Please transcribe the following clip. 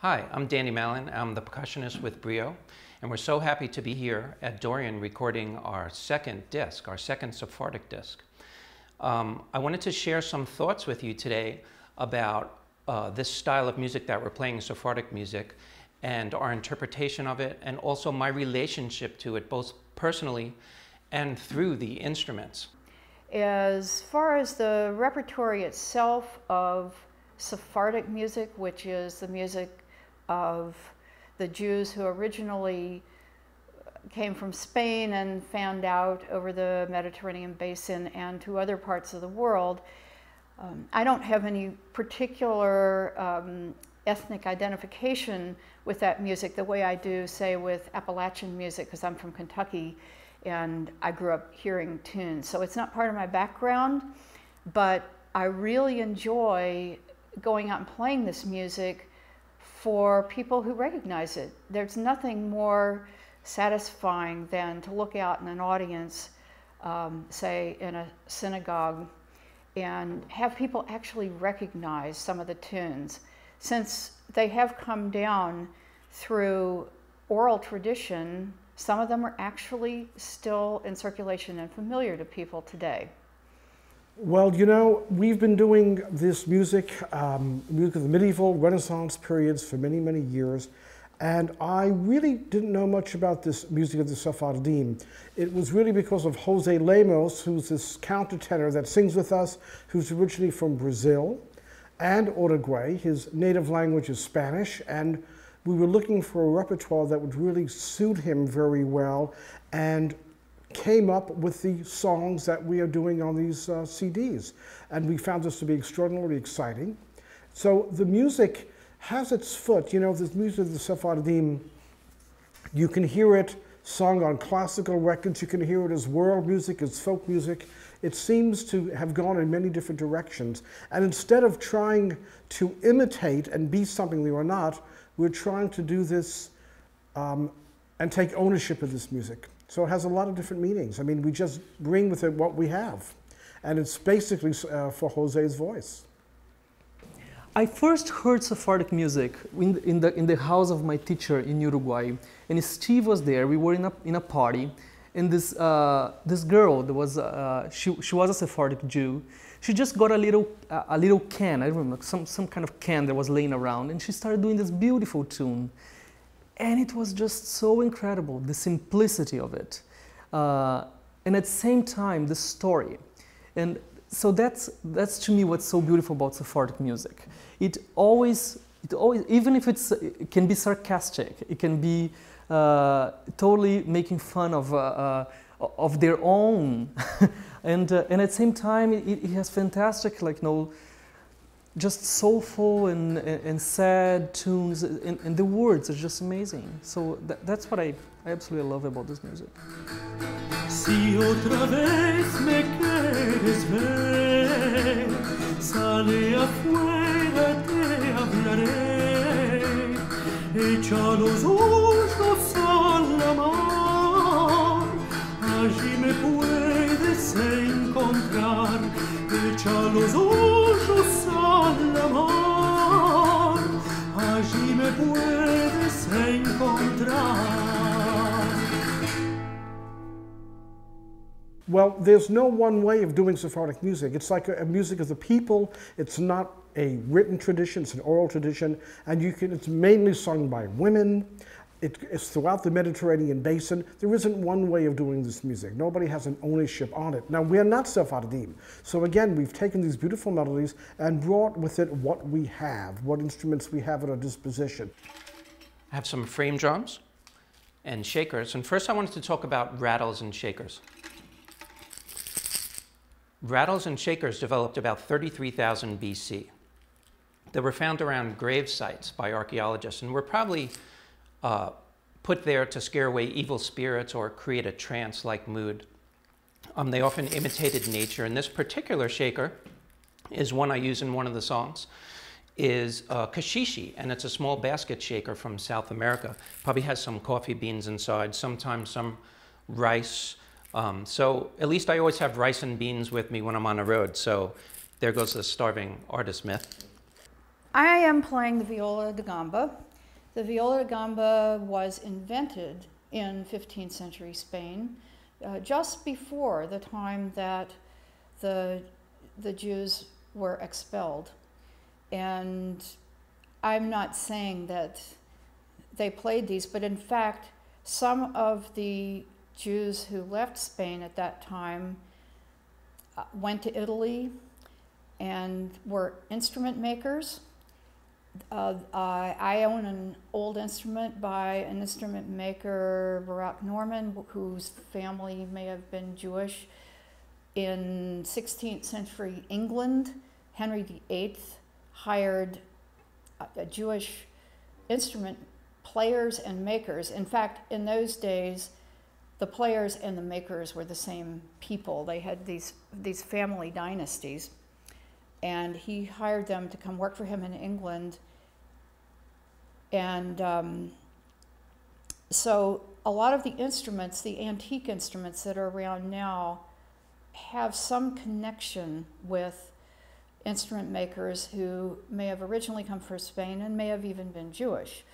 Hi, I'm Danny Mallon. I'm the percussionist with Brio, and we're so happy to be here at Dorian recording our second disc, our second Sephardic disc. I wanted to share some thoughts with you today about this style of music that we're playing, Sephardic music, and our interpretation of it, and also my relationship to it, both personally and through the instruments. As far as the repertory itself of Sephardic music, which is the music of the Jews who originally came from Spain and fanned out over the Mediterranean basin and to other parts of the world, I don't have any particular ethnic identification with that music the way I do, say, with Appalachian music, because I'm from Kentucky and I grew up hearing tunes. So it's not part of my background, but I really enjoy going out and playing this music for people who recognize it. There's nothing more satisfying than to look out in an audience, say in a synagogue, and have people actually recognize some of the tunes. Since they have come down through oral tradition, some of them are actually still in circulation and familiar to people today. Well, you know, we've been doing this music, music of the medieval Renaissance periods for many, many years, and I really didn't know much about this music of the Sephardim. It was really because of Jose Lemos, who's this countertenor that sings with us, who's originally from Brazil and Uruguay. His native language is Spanish, and we were looking for a repertoire that would really suit him very well, and came up with the songs that we are doing on these CDs. And we found this to be extraordinarily exciting. So the music has its foot. You know, this music of the Sephardim, you can hear it sung on classical records, you can hear it as world music, as folk music. It seems to have gone in many different directions. And instead of trying to imitate and be something we are not, we're trying to do this and take ownership of this music. So it has a lot of different meanings. I mean, we just bring with it what we have. And it's basically for Jose's voice. I first heard Sephardic music in the house of my teacher in Uruguay. And Steve was there. We were in a party. And this girl, she was a Sephardic Jew. She just got a little can, I remember, some kind of can that was laying around. And she started doing this beautiful tune. And it was just so incredible, the simplicity of it. And at the same time, the story. And so that's to me what's so beautiful about Sephardic music. It always, even if it can be sarcastic, it can be totally making fun of their own. and at the same time, it has fantastic, like, just soulful and sad tunes, and the words are just amazing. So that's what I absolutely love about this music. Si otra vez me quieres ver, sale afuera, te hablaré. Echa los ojos al mar, allí me puedes encontrar. Echa los ojos al mar, allí me puedes encontrar. Well, there's no one way of doing Sephardic music. It's like a music of the people. It's not a written tradition, it's an oral tradition, and it's mainly sung by women. It's throughout the Mediterranean basin. There isn't one way of doing this music. Nobody has an ownership on it. Now, we're not Sephardim. So again, we've taken these beautiful melodies and brought with it what we have, what instruments we have at our disposition. I have some frame drums and shakers. And first I wanted to talk about rattles and shakers. Rattles and shakers developed about 33,000 BC. They were found around grave sites by archaeologists and were probably put there to scare away evil spirits or create a trance-like mood. They often imitated nature, and this particular shaker is one I use in one of the songs, is kashishi, and it's a small basket shaker from South America. Probably has some coffee beans inside, sometimes some rice. So at least I always have rice and beans with me when I'm on the road, so there goes the starving artist myth. I am playing the viola da gamba, The viola da gamba was invented in 15th century Spain, just before the time that the Jews were expelled. And I'm not saying that they played these, but in fact, some of the Jews who left Spain at that time went to Italy and were instrument makers. I own an old instrument by an instrument maker, Barak Norman, whose family may have been Jewish. In 16th century England, Henry VIII hired Jewish instrument players and makers. In fact, in those days, the players and the makers were the same people. They had these family dynasties. And he hired them to come work for him in England. And so a lot of the instruments, the antique instruments that are around now, have some connection with instrument makers who may have originally come from Spain and may have even been Jewish.